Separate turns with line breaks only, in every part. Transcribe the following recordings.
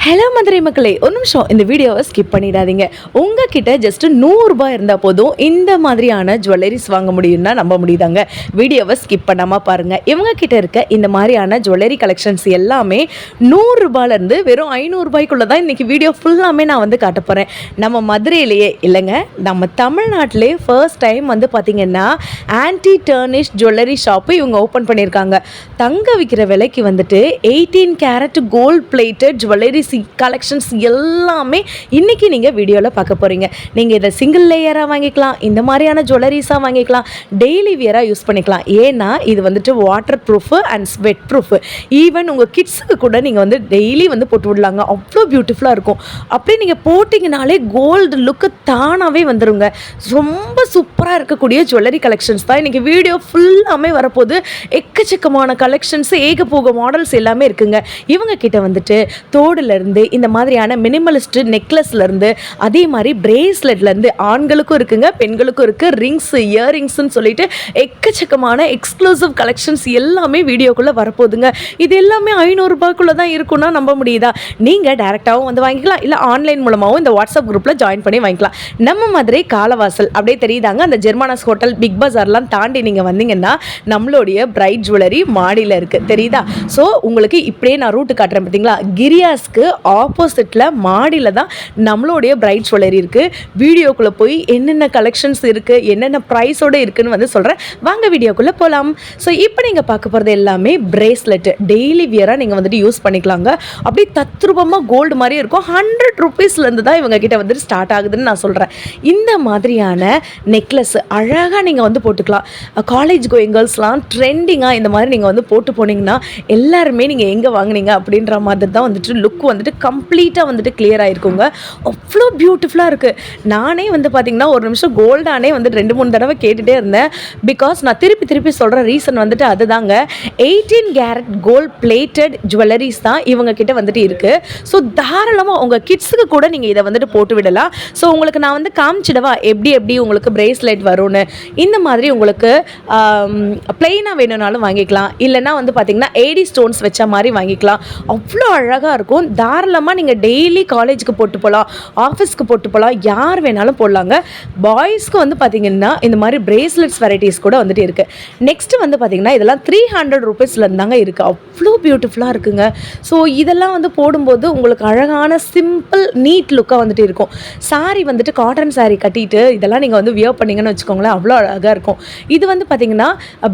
Hello Madurai மக்களே, ஒரு நிமிஷம் இந்த வீடியோவை ஸ்கிப் பண்ணிடாதீங்க. உங்ககிட்ட ஜஸ்ட் 100 ரூபாய் இருந்தால் போதும் இந்த மாதிரியான ஜுவல்லரிஸ் வாங்க முடியும்னா நம்ப முடியுதாங்க. வீடியோவை ஸ்கிப் பண்ணாமல் பாருங்கள். இவங்க கிட்ட இருக்க இந்த மாதிரியான ஜுவல்லரி கலெக்ஷன்ஸ் எல்லாமே 100 ரூபாயிலேருந்து வெறும் 500 ரூபாய்க்குள்ளே தான் இன்றைக்கி வீடியோ ஃபுல்லாமே நான் வந்து காட்ட போகிறேன். நம்ம மதுரையிலேயே இல்லைங்க, நம்ம தமிழ்நாட்டிலே ஃபர்ஸ்ட் டைம் வந்து பார்த்திங்கன்னா ஆன்டி டர்னிஷ் ஜுவல்லரி ஷாப்பு இவங்க ஓப்பன் பண்ணியிருக்காங்க. தங்க விற்கிற விலைக்கு வந்துட்டு 18 carat gold plated jewellery collections எல்லாமே இன்றைக்கி நீங்கள் வீடியோவில் பார்க்க போகிறீங்க. நீங்கள் இதை சிங்கிள் லேயராக வாங்கிக்கலாம், இந்த மாதிரியான ஜுவல்லரிஸாக வாங்கிக்கலாம், டெய்லி வியராக யூஸ் பண்ணிக்கலாம். ஏன்னா இது வந்துட்டு water proof and sweat proof. Even உங்கள் கிட்ஸுக்கு கூட நீங்கள் வந்து டெய்லி வந்து போட்டு விடலாங்க. அவ்வளோ பியூட்டிஃபுல்லாக இருக்கும். அப்படியே நீங்கள் போட்டிங்கனாலே கோல்டு லுக்கு தானாகவே வந்துடுங்க. ரொம்ப சூப்பராக இருக்கக்கூடிய ஜுவல்லரி கலெக்ஷன்ஸ் தான் இன்றைக்கி வீடியோ ஃபுல்லாமே வரப்போது. எக்கச்சக்கமான கலெக்ஷன்ஸ், ஏகபோக மாடல்ஸ் எல்லாமே இருக்குங்க. இவங்க கிட்ட வந்துட்டு தோடுலேருந்து இந்த மாதிரியான மினிமலிஸ்ட் நெக்லஸ்லேருந்து அதே மாதிரி பிரேஸ்லெட்லேருந்து ஆண்களுக்கும் இருக்குங்க, பெண்களுக்கும் இருக்குது, ரிங்ஸ், இயர்ரிங்ஸ்ன்னு சொல்லிட்டு எக்கச்சக்கமான எக்ஸ்க்ளூசிவ் கலெக்ஷன்ஸ் எல்லாமே வீடியோக்குள்ளே வரப்போகுதுங்க. இது எல்லாமே 500 ரூபாய்க்குள்ளே தான் இருக்குன்னா நம்ப முடியுதா? நீங்கள் டேரெக்டாகவும் வந்து வாங்கிக்கலாம், இல்லை ஆன்லைன் மூலமாகவும் இந்த வாட்ஸ்அப் குரூப்பில் ஜாயின் பண்ணி வாங்கிக்கலாம். நம்ம மதுரை காலவாசல் அப்படியே தெரியுதாங்க, அந்த ஜெர்மானஸ் ஹோட்டல், பிக் பஜார்லாம் தாண்டி நீங்கள் வந்தீங்கன்னா நம்மளுடைய பிரைட் ஜுவல்லரி மாடியில் இருக்குது, தெரியுதா? ஸோ உங்களுக்கு இப்படியே நான் ரூட்டு காட்டுறேன் பார்த்தீங்களா, கிரியாஸ்க்கு ஆப்போசிட்டில் மாடியில் தான் நம்மளுடைய பிரைட் ஜுவல்லரி இருக்குது. வீடியோக்குள்ளே போய் என்னென்ன கலெக்ஷன்ஸ் இருக்குது, என்னென்ன ப்ரைஸோடு இருக்குதுன்னு வந்து சொல்கிறேன். வாங்க வீடியோக்குள்ளே போகலாம். ஸோ இப்போ நீங்கள் பார்க்க போகிறது எல்லாமே பிரேஸ்லெட்டு, டெய்லி வியராக நீங்கள் வந்துட்டு யூஸ் பண்ணிக்கலாங்க. அப்படி தத்ரூபமாக கோல்டு மாதிரி இருக்கும். 100 ருபீஸ்லேருந்து தான் இவங்க கிட்ட வந்துட்டு ஸ்டார்ட் ஆகுதுன்னு நான் சொல்கிறேன். இந்த மாதிரியான நெக்லஸ் அழகாக நீங்கள் வந்து போட்டுக்கலாம். காலேஜ் கோயிங் கேர்ள்ஸ்லாம் ட்ரெண்டிங்காக இந்த மாதிரி நீங்கள் வந்து போட்டு போனீங்கன்னா எல்லாருமே நீங்கள் எங்கே வாங்கினீங்க அப்படின்ற மாதிரி தான் வந்துட்டு லுக் வந்துட்டு கம்ப்ளீட்டாக வந்துட்டு கிளியர் ஆகிருக்குங்க. அவ்வளோ பியூட்டிஃபுல்லாக இருக்குது. நானே வந்து பார்த்திங்கன்னா ஒரு நிமிஷம் கோல்டானே வந்துட்டு 2-3 தடவை கேட்டுகிட்டே இருந்தேன். பிகாஸ் நான் திருப்பி சொல்கிற ரீசன் வந்துட்டு அதுதாங்க. 18 கேரட் கோல்ட் பிளேட்டட் ஜுவல்லரிஸ் தான் இவங்க கிட்ட வந்துட்டு இருக்குது. ஸோ தாராளமாக உங்கள் கிட்ஸுக்கு கூட நீங்கள் இதை வந்துட்டு போட்டு விடலாம். ஸோ உங்களுக்கு நான் வந்து காமிச்சிடவா எப்படி உங்களுக்கு பிரேஸ்லெட் வரும்னு. இந்த மாதிரி உங்களுக்கு பிளெயினாக வேணும்னாலும் வாங்கிக்கலாம், இல்லைனா வந்து பார்த்திங்கன்னா ஏடி ஸ்டோன்ஸ் வச்ச மாதிரி வாங்கிக்கலாம். அவ்வளோ அழகாக இருக்கும். தாராளமாக நீங்கள் டெய்லி காலேஜுக்கு போட்டு போகலாம், ஆஃபீஸ்க்கு போட்டு போகலாம், யார் வேணாலும் போடலாங்க. பாய்ஸ்க்கு வந்து பார்த்திங்கன்னா இந்த மாதிரி பிரேஸ்லெட்ஸ் வெரைட்டிஸ் கூட வந்துட்டு இருக்குது. நெக்ஸ்ட்டு வந்து பார்த்திங்கன்னா இதெல்லாம் 300 ருபீஸ்லேருந்து தாங்க இருக்குது. அவ்வளோ பியூட்டிஃபுல்லாக இருக்குங்க. ஸோ இதெல்லாம் வந்து போடும்போது உங்களுக்கு அழகான சிம்பிள் நீட் லுக்காக வந்துட்டு இருக்கும். சாரி வந்துட்டு காட்டன் சாரி கட்டிட்டு இதெல்லாம் நீங்கள் வந்து வியர் பண்ணிங்கன்னு வச்சுக்கோங்களேன், அவ்வளோ அழகாக இருக்கும். இது வந்து பார்த்திங்கன்னா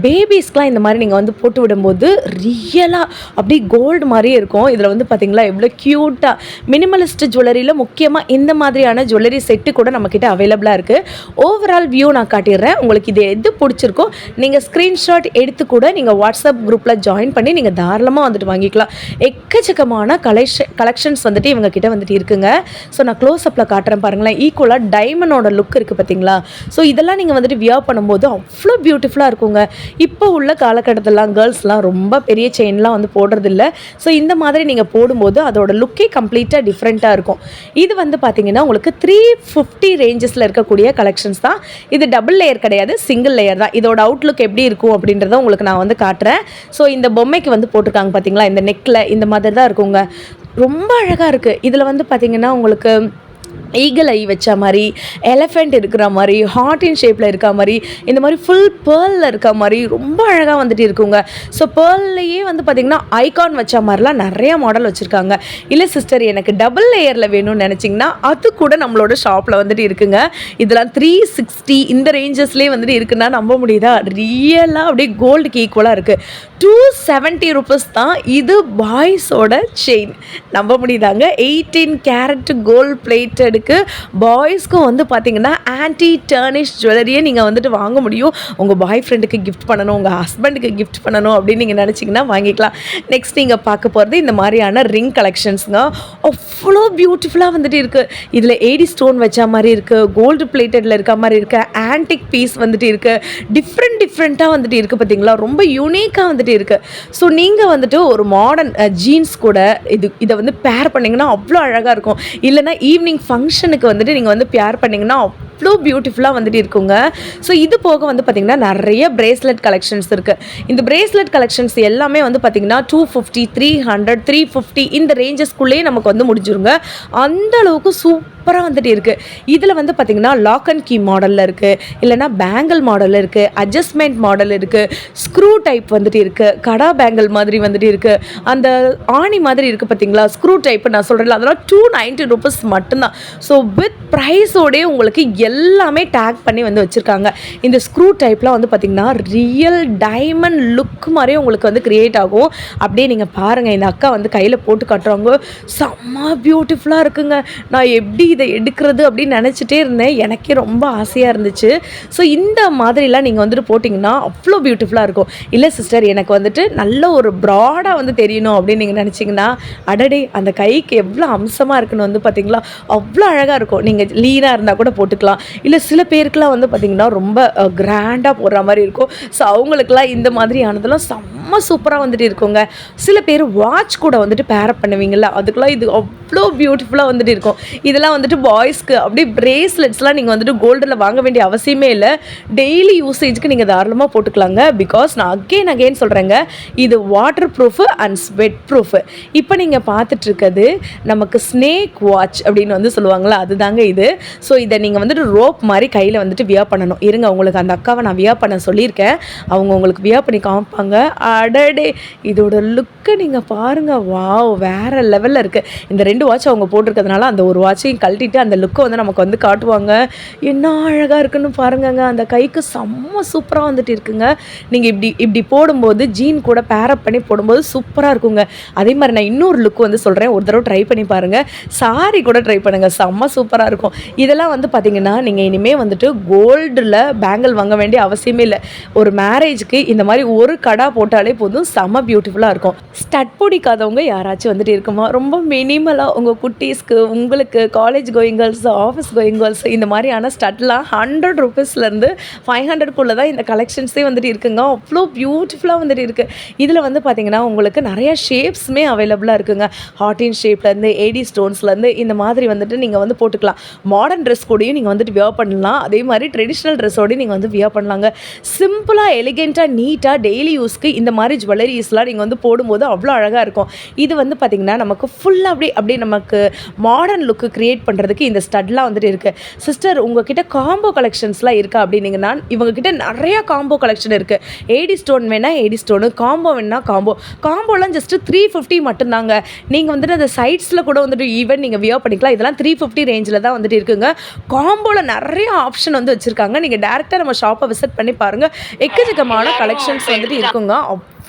பேபிஸ்க்கெலாம் இந்த மாதிரி நீங்கள் வந்து போட்டு விடும்போது ரியலாக அப்படி கோல்டு மாதிரியே இருக்கும். இதில் வந்து பார்த்திங்களா எவ்வளோ க்யூட்டாக மினிமலிஸ்ட் ஜுவல்லரியில் முக்கியமாக இந்த மாதிரியான ஜுவல்லரி செட்டு கூட நம்மக்கிட்ட அவைலபிளாக இருக்குது. ஓவரால் வியூ நான் காட்டிடுறேன். உங்களுக்கு இது எது பிடிச்சிருக்கோ நீங்கள் ஸ்க்ரீன்ஷாட் எடுத்து கூட நீங்கள் வாட்ஸ்அப் குரூப்பில் ஜாயின் பண்ணி நீங்கள் தாராளமாக வந்துட்டு வாங்கிக்கலாம். எக்கச்சக்கமான கலெக்ஷன்ஸ் வந்துட்டு இவங்க கிட்ட வந்துட்டு இருக்குங்க. ஸோ நான் க்ளோஸ்அப்பில் காட்டுறேன் பாருங்களேன். ஈக்குவலாக டைமண்டோட லுக் இருக்குது பார்த்தீங்களா? ஸோ இதெல்லாம் நீங்கள் வந்துட்டு வியர் பண்ணும்போது அவ்வளோ பியூட்டிஃபுல்லாக இருக்குங்க. இப்போ உள்ள காலகட்டத்திலாம் கேர்ள்ஸ்லாம் ரொம்ப பெரிய செயின்லாம் வந்து போடுறதில்ல. ஸோ இந்த மாதிரி நீங்கள் போடும்போது அதோட லுக்கே கம்ப்ளீட்டாக டிஃப்ரெண்ட்டாக இருக்கும். இது வந்து பார்த்திங்கன்னா உங்களுக்கு 350 ரேஞ்சஸில் இருக்கக்கூடிய கலெக்ஷன்ஸ் தான். இது டபுள் லேயர் கிடையாது, சிங்கிள் லேயர் தான். இதோட அவுட்லுக் எப்படி இருக்கும் அப்படின்றத உங்களுக்கு நான் வந்து காட்டுறேன். ஸோ இந்த பொம்மைக்கு வந்து போட்டிருக்காங்க பார்த்தீங்களா, இந்த நெக்கில் இந்த மாதிரி தான் இருக்குங்க. ரொம்ப அழகாக இருக்குது. இதில் வந்து பார்த்திங்கன்னா உங்களுக்கு ஈகிள் ஐ வச்ச மாதிரி, எலிஃபெண்ட் இருக்கிற மாதிரி, ஹார்ட் இன் ஷேப்பில் இருக்க மாதிரி, இந்த மாதிரி ஃபுல் பேர்லில் இருக்க மாதிரி ரொம்ப அழகாக வந்துட்டு இருக்குங்க. ஸோ பேர்லையே வந்து பார்த்திங்கன்னா ஐகான் வச்ச மாதிரிலாம் நிறையா மாடல் வச்சுருக்காங்க. இல்லை சிஸ்டர் எனக்கு டபுள் லேயரில் வேணும்னு நினச்சிங்கன்னா அது கூட நம்மளோட ஷாப்பில் வந்துட்டு இருக்குங்க. இதெல்லாம் 360 இந்த ரேஞ்சஸ்லேயே வந்துட்டு இருக்குன்னா நம்ப முடியுதா? ரியலாக அப்படியே கோல்டுக்கு ஈக்குவலாக இருக்குது. 270 ருபீஸ் தான் இது பாய்ஸோட செயின். நம்ப முடியுதாங்க? 18 கேரட் கோல்ட் பிளேட்டட் பாய்ஸ்க்கும் வந்து பார்த்தீங்கன்னா ஆன்டி டர்னிஷ் ஜுவல்லரியை நீங்கள் வந்துட்டு வாங்க முடியும். உங்கள் பாய் ஃப்ரெண்டுக்கு கிஃப்ட் பண்ணணும், உங்கள் ஹஸ்பண்டுக்கு கிஃப்ட் பண்ணணும் அப்படின்னு நீங்கள் நினச்சிங்கன்னா வாங்கிக்கலாம். நெக்ஸ்ட் நீங்கள் பார்க்க போகிறது இந்த மாதிரியான ரிங் கலெக்ஷன்ஸுங்க. அவ்வளோ பியூட்டிஃபுல்லாக வந்துட்டு இருக்குது. இதில் ஏடி ஸ்டோன் வச்ச மாதிரி இருக்குது, கோல்டு பிளேட்டடில் இருக்க மாதிரி இருக்குது, ஆன்டிக் பீஸ் வந்துட்டு இருக்குது, டிஃப்ரெண்ட்டாக வந்துட்டு இருக்குது பார்த்தீங்களா? ரொம்ப யூனிக்காக வந்துட்டு இருக்குது. ஸோ நீங்கள் வந்துட்டு ஒரு மாடர்ன் ஜீன்ஸ் கூட இதை வந்து பேர் பண்ணிங்கன்னா அவ்வளோ அழகாக இருக்கும். இல்லைனா ஈவினிங் ஃபங்க்ஷனுக்கு வந்துட்டு நீங்கள் வந்து பேர் பண்ணிங்கன்னா அவ்வளோ பியூட்டிஃபுல்லாக வந்துட்டு இருக்குங்க. ஸோ இது போக வந்து பார்த்திங்கன்னா நிறைய பிரேஸ்லெட் கலெக்ஷன்ஸ் இருக்குது. இந்த பிரேஸ்லெட் கலெக்ஷன்ஸ் எல்லாமே வந்து பார்த்திங்கன்னா 250, 300, 350 இந்த ரேஞ்சஸ்குள்ளேயே நமக்கு வந்து முடிஞ்சிருங்க. அந்த அளவுக்கு சூப்பராக வந்துட்டு இருக்குது. இதில் வந்து பார்த்திங்கன்னா லாக் அண்ட் கீ மாடலில் இருக்குது, இல்லைனா பேங்கிள் மாடலில் இருக்குது, அட்ஜஸ்ட்மெண்ட் மாடல் இருக்குது, ஸ்க்ரூ டைப் வந்துட்டு இருக்குது, கடா பேங்கிள் மாதிரி வந்துட்டு இருக்குது, அந்த ஆணி மாதிரி இருக்குது பார்த்திங்களா ஸ்க்ரூ டைப் நான் சொல்கிறேன், அதெல்லாம் 290 ரூபீஸ் மட்டும்தான். ஸோ வித் ப்ரைஸோடே உங்களுக்கு எல்லாமே டேக் பண்ணி வந்து வச்சுருக்காங்க. இந்த ஸ்க்ரூ டைப்லாம் வந்து பார்த்திங்கன்னா ரியல் டைமண்ட் லுக் மாதிரியே உங்களுக்கு வந்து க்ரியேட் ஆகும். அப்படியே நீங்கள் பாருங்கள், இந்த அக்கா வந்து கையில் போட்டு காட்டுறாங்க, செம்ம பியூட்டிஃபுல்லாக இருக்குங்க. நான் எப்படி இதை எடுக்கிறது அப்படின்னு நினச்சிட்டே இருந்தேன், எனக்கே ரொம்ப ஆசையாக இருந்துச்சு. ஸோ இந்த மாதிரிலாம் நீங்கள் வந்துட்டு போட்டிங்கன்னா அவ்வளோ பியூட்டிஃபுல்லாக இருக்கும். இல்லை சிஸ்டர் எனக்கு வந்துட்டு நல்ல ஒரு ப்ராடாக வந்து தெரியணும் அப்படின்னு நீங்கள் நினச்சிங்கன்னா, அடடே அந்த கைக்கு எவ்வளோ அம்சமாக இருக்குன்னு வந்து பார்த்திங்களா அவ்வளோ அழகாக இருக்கும். நீங்கள் லீனாக இருந்தால் கூட போட்டுக்கலாம். இல்லை சில பேருக்குலாம் வந்து பார்த்திங்கன்னா ரொம்ப கிராண்டாக போடுற மாதிரி இருக்கும். ஸோ அவங்களுக்குலாம் இந்த மாதிரியானதெல்லாம் செம்ம சூப்பராக வந்துட்டு இருக்குங்க. சில பேர் வாட்ச் கூட வந்துட்டு பேரப் பண்ணுவீங்கள்ல, அதுக்கெலாம் இது அவ்வளோ பியூட்டிஃபுல்லாக வந்துட்டு இருக்கும். இதெல்லாம் வந்துட்டு பாய்ஸ்க்கு அப்படியே பிரேஸ்லெட்ஸ்லாம் நீங்கள் வந்துட்டு கோல்டில் வாங்க வேண்டிய அவசியமே இல்லை. டெய்லி யூசேஜுக்கு நீங்கள் தாராளமாக போட்டுக்கலாங்க. பிகாஸ் நான் அகெயின் சொல்கிறேங்க, இது water proof and sweat proof. இப்போ நீங்கள் பார்த்துட்ருக்கிறது நமக்கு ஸ்னேக் வாட்ச் அப்படின்னு வந்து சொல்லுவாங்களா, அதுதாங்க இது. ஸோ இதை நீங்கள் வந்துட்டு ரோப் மாதிரி கையில் வந்துட்டு வியர் பண்ணணும். இருங்க, உங்களுக்கு அந்த அக்காவை நான் வியர் பண்ண சொல்லியிருக்கேன், அவங்க உங்களுக்கு வியர் பண்ணி காமிப்பாங்க. அடடே இதோட லுக்கை நீங்கள் பாருங்கள், வாவ் வேறு லெவலில் இருக்குது. இந்த 2 வாட்ச் அவங்க போட்டிருக்கிறதுனால அந்த ஒரு வாட்சையும் கழட்டிட்டு அந்த லுக்கை வந்து நமக்கு வந்து காட்டுவாங்க. என்ன அழகாக இருக்குன்னு பாருங்கங்க. அந்த கைக்கு செம்ம சூப்பராக வந்துட்டு இருக்குங்க. நீங்கள் இப்படி போடும்போது ஜீன் கூட பேரப் பண்ணி போடும்போது சூப்பராக இருக்குங்க. அதே மாதிரி நான் இன்னொரு லுக் வந்து சொல்கிறேன், ஒரு தடவை ட்ரை பண்ணி பாருங்கள். சாரி கூட ட்ரை பண்ணுங்கள், செம்ம சூப்பராக இருக்கும். இதெல்லாம் வந்து பார்த்திங்கன்னா நீங்கள் இனிமேல் வந்துட்டு கோல்டில் பேங்கிள் வாங்க வேண்டிய அவசியமே இல்லை. ஒரு மேரேஜுக்கு இந்த மாதிரி ஒரு கடா போட்டாலே போதும், செம்ம பியூட்டிஃபுல்லாக இருக்கும். ஸ்டட் பிடிக்காதவங்க யாராச்சும் வந்துட்டு இருக்குமா, ரொம்ப மினிமலாக உங்கள் குட்டீஸ்க்கு, உங்களுக்கு college going girls, office going girls இந்த மாதிரியான ஸ்டட்லாம் 100 ரூபீஸ்லேருந்து 500க்குள்ளே தான் இந்த கலெக்ஷன்ஸே வந்துட்டு இருக்குங்க. அவ்வளோ பியூட்டிஃபுல்லாக வந்துட்டு இருக்குது. இதில் வந்து பார்த்திங்கன்னா உங்களுக்கு நிறையா ஷேப்ஸுமே அவைலபிளாக இருக்குங்க. ஹார்டின் ஷேப்லேருந்து ஏடி ஸ்டோன்ஸ்லேருந்து இந்த மாதிரி வந்துட்டு நீங்கள் வந்து போட்டுக்கலாம். மாடர்ன் ட்ரெஸ் கூடயும் நீங்கள் வந்துட்டு வியர் பண்ணலாம். அதே மாதிரி ட்ரெடிஷ்னல் ட்ரெஸ்ஸோடையும் நீங்கள் வந்து வியர் பண்ணலாங்க. சிம்பிளாக எலிகெண்ட்டாக நீட்டாக டெய்லி யூஸ்க்கு இந்த மாதிரி ஜுவல்லரிஸ்லாம் நீங்கள் வந்து போடும்போது அவ்வளோ அழகாக இருக்கும். இது வந்து பார்த்திங்கன்னா நமக்கு ஃபுல்லாக அப்படியே நமக்கு மாடர்ன் லுக்கு க்ரியேட் பண்ணுறதுக்கு இந்த ஸ்டட்லாம் வந்துட்டு இருக்குது. சிஸ்டர் உங்ககிட்ட காம்போ கலெக்ஷன்ஸ்லாம் இருக்கா அப்படின்னீங்கன்னா, இவங்ககிட்ட நிறையா காம்போ கலெக்ஷன் இருக்குது. ஏடி ஸ்டோன் வேணால் ஏடி ஸ்டோனு, காம்போ வேணால் காம்போலாம் ஜஸ்ட்டு 350 மட்டும்தாங்க. நீங்கள் வந்துட்டு அந்த சைட்ஸில் கூட வந்துட்டு ஈவன் நீங்கள் வியர் பண்ணிக்கலாம். இதெல்லாம் 350 ரேஞ்சில் தான் வந்துட்டு இருக்குங்க. காம்போவில் நிறைய ஆப்ஷன் வந்து வச்சுருக்காங்க. நீங்கள் டேரெக்டாக நம்ம ஷாப்பை விசிட் பண்ணி பாருங்கள், எக்கச்சக்கமான கலெக்ஷன்ஸ் வந்துட்டு இருக்குங்க.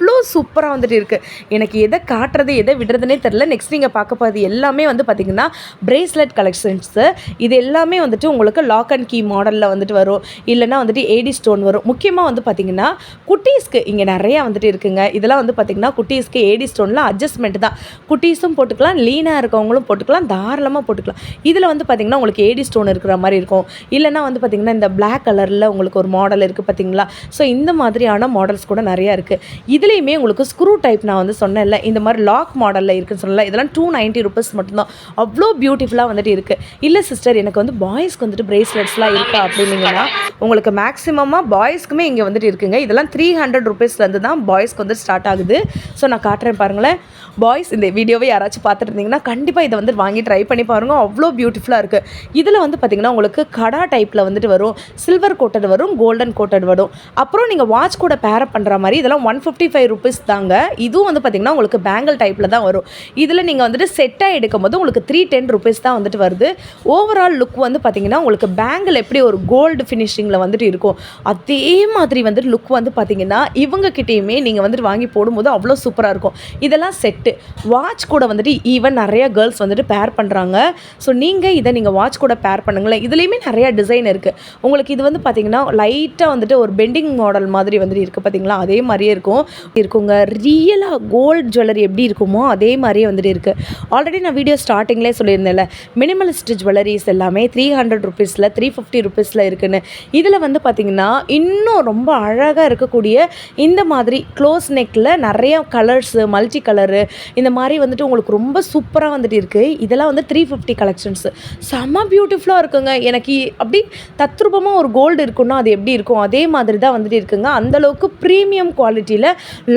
அவ்வளோ சூப்பராக வந்துட்டு இருக்குது. எனக்கு எதை காட்டுறது எதை விடுறதுனே தெரில. நெக்ஸ்ட் நீங்கள் பார்க்க போகிறது எல்லாமே வந்து பார்த்திங்கன்னா பிரேஸ்லெட் கலெக்ஷன்ஸு. இது எல்லாமே வந்துட்டு உங்களுக்கு லாக் அண்ட் கீ மாடலில் வந்துட்டு வரும், இல்லைனா வந்துட்டு ஏடி ஸ்டோன் வரும். முக்கியமாக வந்து பார்த்திங்கன்னா குட்டீஸ்க்கு இங்கே நிறையா வந்துட்டு இருக்குங்க. இதெல்லாம் வந்து பார்த்திங்கன்னா குட்டீஸ்க்கு ஏடி ஸ்டோனில் அட்ஜஸ்ட்மெண்ட் தான். குட்டீஸும் போட்டுக்கலாம், லீனாக இருக்கவங்களும் போட்டுக்கலாம், தாராளமாக போட்டுக்கலாம். இதில் வந்து பார்த்திங்கன்னா உங்களுக்கு ஏடி ஸ்டோன் இருக்கிற மாதிரி இருக்கும். இல்லைனா வந்து பார்த்திங்கன்னா இந்த பிளாக் கலரில் உங்களுக்கு ஒரு மாடல் இருக்குது பார்த்திங்களா. ஸோ இந்த மாதிரியான மாடல்ஸ் கூட நிறையா இருக்குது. இதுலேயுமே உங்களுக்கு ஸ்க்ரூ டைப் நான் வந்து சொன்னேன்ல, இந்த மாதிரி லாக் மாடலில் இருக்குன்னு சொல்லல, இதெல்லாம் 290 ரூபீஸ் மட்டும்தான். அவ்வளோ பியூட்டிஃபுல்லாக வந்துட்டு இருக்குது. இல்லை சிஸ்டர் எனக்கு வந்து பாய்ஸ்க்கு வந்துட்டு பிரேஸ்லெட்ஸ்லாம் இருக்கா அப்படின்னீங்கன்னா, உங்களுக்கு மேக்ஸிமமாக பாய்ஸ்க்குமே இங்கே வந்துட்டு இருக்குங்க. இதெல்லாம் 300 ரூபீஸ்லேருந்து தான் பாய்ஸ்க்கு வந்து ஸ்டார்ட் ஆகுது. ஸோ நான் காட்டுறேன் பாருங்களேன். பாய்ஸ் இந்த வீடியோவை யாராச்சும் பார்த்துட்டு இருந்தீங்கன்னா கண்டிப்பாக இதை வந்து வாங்கி ட்ரை பண்ணி பாருங்கள், அவ்வளோ பியூட்டிஃபுல்லாக இருக்குது. இதில் வந்து பார்த்திங்கன்னா உங்களுக்கு கடா டைப்பில் வந்துட்டு வரும், சில்வர் கோட்டட் வரும், கோல்டன் கோட்டட் வரும். அப்புறம் நீங்கள் வாட்ச் கூட பேரப் பண்ணுற மாதிரி இதெல்லாம் 155 ரூபீஸ் தாங்க. இதுவும் வந்து பார்த்திங்கன்னா உங்களுக்கு பேங்கிள் டைப்பில் தான் வரும். இதில் நீங்கள் வந்துட்டு செட்டாக எடுக்கும் போது உங்களுக்கு 310 ரூபீஸ் தான் வந்துட்டு வருது. ஓவரால் லுக் வந்து பார்த்திங்கன்னா உங்களுக்கு பேங்கிள் எப்படி ஒரு கோல்டு ஃபினிஷிங்கில் வந்துட்டு இருக்கும், அதே மாதிரி வந்துட்டு லுக் வந்து பார்த்திங்கன்னா இவங்ககிட்டையுமே நீங்கள் வந்துட்டு வாங்கி போடும்போது அவ்வளோ சூப்பராக இருக்கும். இதெல்லாம் செட்டு. வாட்ச் கூட வந்துட்டு ஈவன் நிறைய கேர்ள்ஸ் வந்துட்டு பேர் பண்ணுறாங்க. ஸோ நீங்கள் வாட்ச் கூட பேர் பண்ணுங்களேன். இதுலேயுமே நிறையா டிசைன் இருக்குது. உங்களுக்கு இது வந்து பார்த்திங்கன்னா லைட்டாக வந்துட்டு ஒரு பெண்டிங் மாடல் மாதிரி வந்துட்டு இருக்குது பார்த்திங்களா, அதே மாதிரியே இருக்கும். இருக்குங்க. ரியலாக கோல்டு ஜுவல்லரி எப்படி இருக்குமோ அதே மாதிரியே வந்துட்டு இருக்குது. ஆல்ரெடி நான் வீடியோ ஸ்டார்டிங்லேயே சொல்லியிருந்தேன்ல, மினிமலிஸ்ட் ஜுவல்லரிஸ் எல்லாமே 300 ருபீஸில் 350 ருபீஸில் இருக்குன்னு. இதில் வந்து பார்த்திங்கன்னா இன்னும் ரொம்ப அழகாக இருக்கக்கூடிய இந்த மாதிரி க்ளோஸ் நெக்கில் நிறைய கலர்ஸு, மல்டி கலரு இந்த மாதிரி வந்துட்டு உங்களுக்கு ரொம்ப சூப்பராக வந்துட்டு இருக்குது. இதெல்லாம் வந்து 350 கலெக்ஷன்ஸு செம்ம பியூட்டிஃபுல்லாக இருக்குங்க. எனக்கு அப்படி தத்ரூபமாக ஒரு கோல்டு இருக்குன்னா அது எப்படி இருக்கும் அதே மாதிரி தான் வந்துட்டு இருக்குங்க. அந்தளவுக்கு ப்ரீமியம் குவாலிட்டியில்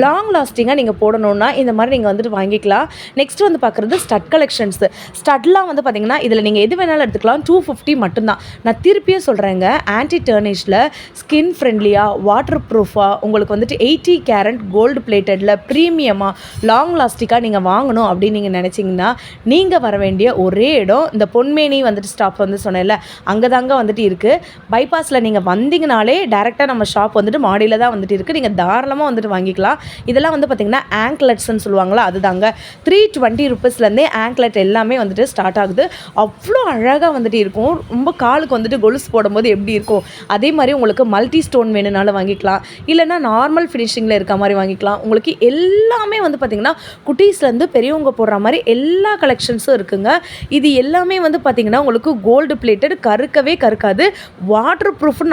லாங் லாஸ்டிங்காக நீங்கள் போடணுன்னா இந்த மாதிரி நீங்கள் வந்துட்டு வாங்கிக்கலாம். நெக்ஸ்ட் வந்து பார்க்குறது ஸ்டட் கலெக்ஷன்ஸு. ஸ்டட்லாம் வந்து பார்த்திங்கன்னா இதில் நீங்கள் எது வேணாலும் எடுத்துக்கலாம். 250 மட்டும்தான். நான் திருப்பியும் சொல்கிறேங்க, ஆன்டி டர்னிஷில் ஸ்கின் ஃப்ரெண்ட்லியாக வாட்டர் ப்ரூஃபாக உங்களுக்கு வந்துட்டு 80 கேரட் கோல்டு பிளேட்டடில் ப்ரீமியமாக லாங் லாஸ்டிக்காக நீங்கள் வாங்கணும் அப்படின்னு நீங்கள் நினச்சிங்கன்னா நீங்கள் வர வேண்டிய ஒரே இடம் இந்த பொன்மேனி வந்துட்டு ஸ்டாப் வந்து சொன்னேன்ல, அங்கே தாங்க வந்துட்டு இருக்குது. பைபாஸில் நீங்கள் வந்தீங்கனாலே டேரெக்டாக நம்ம ஷாப் வந்துட்டு மாடியில் தான் வந்துட்டு இருக்குது. நீங்கள் தாராளமாக வந்துட்டு வாங்கிக்கலாம். இதெல்லாம் வந்து பார்த்திங்கன்னா ஆங்க்லெட்ஸ்ன்னு சொல்லுவாங்களா, அதுதாங்க. 320 ருபீஸ்லேருந்தே ஆங்க்லெட் எல்லாமே வந்துட்டு ஸ்டார்ட் ஆகுது. அவ்வளோ அழகாக வந்துட்டு இருக்கும். ரொம்ப காலுக்கு வந்துட்டு கொலுசு போடும்போது எப்படி இருக்கும் அதே மாதிரி உங்களுக்கு மல்டி ஸ்டோன் வேணுனாலும் வாங்கிக்கலாம், இல்லைனா நார்மல் ஃபினிஷிங்கில் இருக்க மாதிரி வாங்கிக்கலாம். உங்களுக்கு எல்லாமே வந்து பார்த்திங்கன்னா குட்டீஸ்லேருந்து பெரியவங்க போடுற மாதிரி எல்லா கலெக்ஷன்ஸும் இருக்குங்க. இது எல்லாமே வந்து பார்த்திங்கன்னா உங்களுக்கு கோல்டு பிளேட்டட், கருக்கவே கருக்காது, வாட்டர் ப்ரூஃப்னு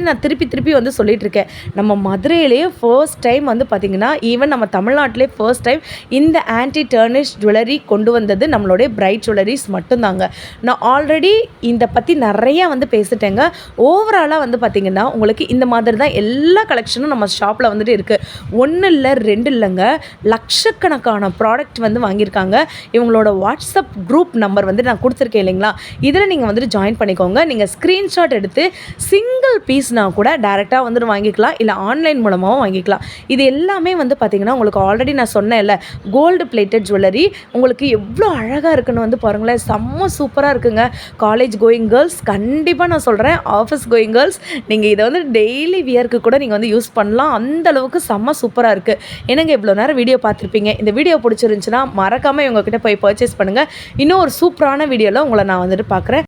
நான் திருப்பி வந்து சொல்லிகிட்ருக்கேன். நம்ம மதுரையிலேயே ஃபர்ஸ்ட் டைம் வந்து பார்த்திங்கன்னா, ஈவன் நம்ம தமிழ்நாட்டிலே ஃபர்ஸ்ட் டைம் இந்த ஆன்டி டர்னிஷ் ஜுவல்லரி கொண்டு வந்தது நம்மளுடைய பிரைட் ஜுவல்லரிஸ் மட்டும்தாங்க. நான் ஆல்ரெடி இதை பற்றி நிறையா வந்து பேசிட்டேங்க. ஓவராலாக வந்து பார்த்திங்கன்னா உங்களுக்கு இந்த மாதிரி தான் எல்லா கலெக்ஷனும் நம்ம ஷாப்பில் வந்துட்டு இருக்குது. 1 இல்லை 2 இல்லைங்க, லட்சக்கணக்கான ப்ராடக்ட் வந்து வாங்கியிருக்காங்க. இவங்களோட வாட்ஸ்அப் குரூப் நம்பர் வந்து நான் கொடுத்துருக்கேன் இல்லைங்களா, இதில் நீங்கள் வந்துட்டு ஜாயின் பண்ணிக்கோங்க. நீங்கள் ஸ்க்ரீன்ஷாட் எடுத்து சிங்கிள் பீஸ்னா கூட டேரெக்டாக வந்துட்டு வாங்கிக்கலாம், இல்லை ஆன்லைன் மூலமாகவும் வாங்கிக்கலாம். இது எல்லாமே வந்து பார்த்திங்கன்னா உங்களுக்கு ஆல்ரெடி நான் சொன்னேன்ல, கோல்டு பிளேட்டட் ஜுவல்லரி உங்களுக்கு எவ்வளோ அழகாக இருக்குன்னு வந்து பாருங்களேன். செம்ம சூப்பராக இருக்குங்க. காலேஜ் கோயிங் கேர்ள்ஸ், கண்டிப்பாக நான் சொல்கிறேன், ஆஃபீஸ் கோயிங் கேர்ள்ஸ் நீங்கள் இதை வந்து டெய்லி வியருக்கு கூட நீங்கள் வந்து யூஸ் பண்ணலாம். அந்தளவுக்கு செம்ம சூப்பராக இருக்குது. என்னங்க இவ்வளோ நேரம் வீடியோ பார்த்துருப்பீங்க. இந்த வீடியோ பிடிச்சிருந்துச்சுன்னா மறக்காமல் இவங்ககிட்ட போய் பர்ச்சேஸ் பண்ணுங்கள். இன்னும் ஒரு சூப்பரான வீடியோவில் உங்களை நான் வந்துட்டு பார்க்குறேன்.